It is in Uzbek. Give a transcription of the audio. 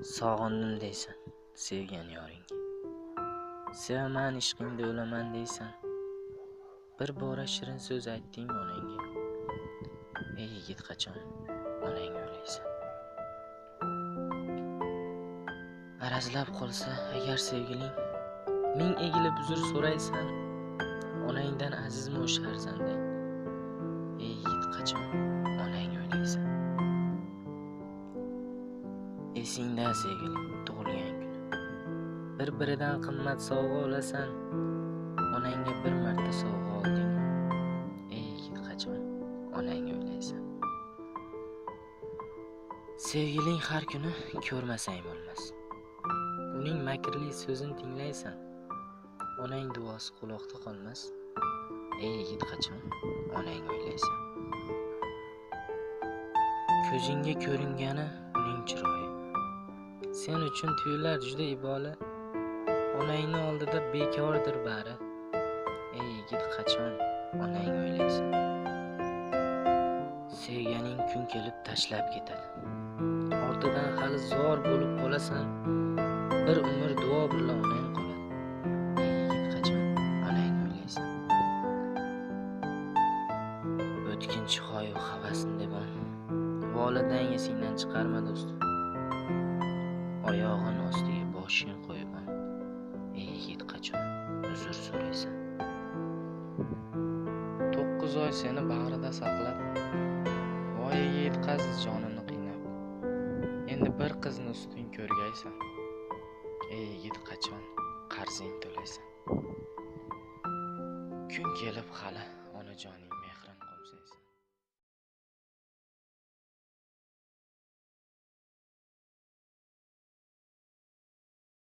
Sog'indim deysan sevgan yoringga. Sevaman ishqingda o'laman deysan. Bir bora shirin so'z aytding onangga. Ey yigit, qachon onang o'ylaysan? Arazlab qolsa agar sevgiling, ming egilib uzr so'raysan. Onangdan azizmi o'sha farzanding? Ey yigit, qachon onang o'ylaysan? Esingda sevgiling tug'ilgan kuni, bir-biridan qimmat sovg'a olasan. Onangga bir marta sovg'a olding. Ey yigit, qachon onang o'ylaysan? Sevgiling har kuni ko'rmasang bo'lmas. Uning makrli so'zini tinglaysan. Onang duosi quloqda qolmas. Ey yigit, qachon onang o'ylaysan? Ko'zingga ko'ringani uning chiroyi. Sen uchun tuyular juda ibola. Onangni oldida bekordir bari. Ey yigit, qachon onang o'ylaysan? Sevganing kun kelib tashlab ketadi. Ortidan hali zo'r bo'lib qolasan. Bir umr duo bilan onang qoladi. Ey yigit, qachon onang o'ylaysan? O'tkinchi xoyu havasin debon, volidang esingdan chiqarma do'stim. Oyog'in ostiga boshing qo'yib, ey yigit, qachon uzr so'raysan? 9 oy seni bag'rida saqlab, voyaga yetkazdi jonini qiynab. Endi bir qizni ustin ko'rgaysan. Ey yigit, qachon qarzing to'laysan? Kun kelib hali onajoning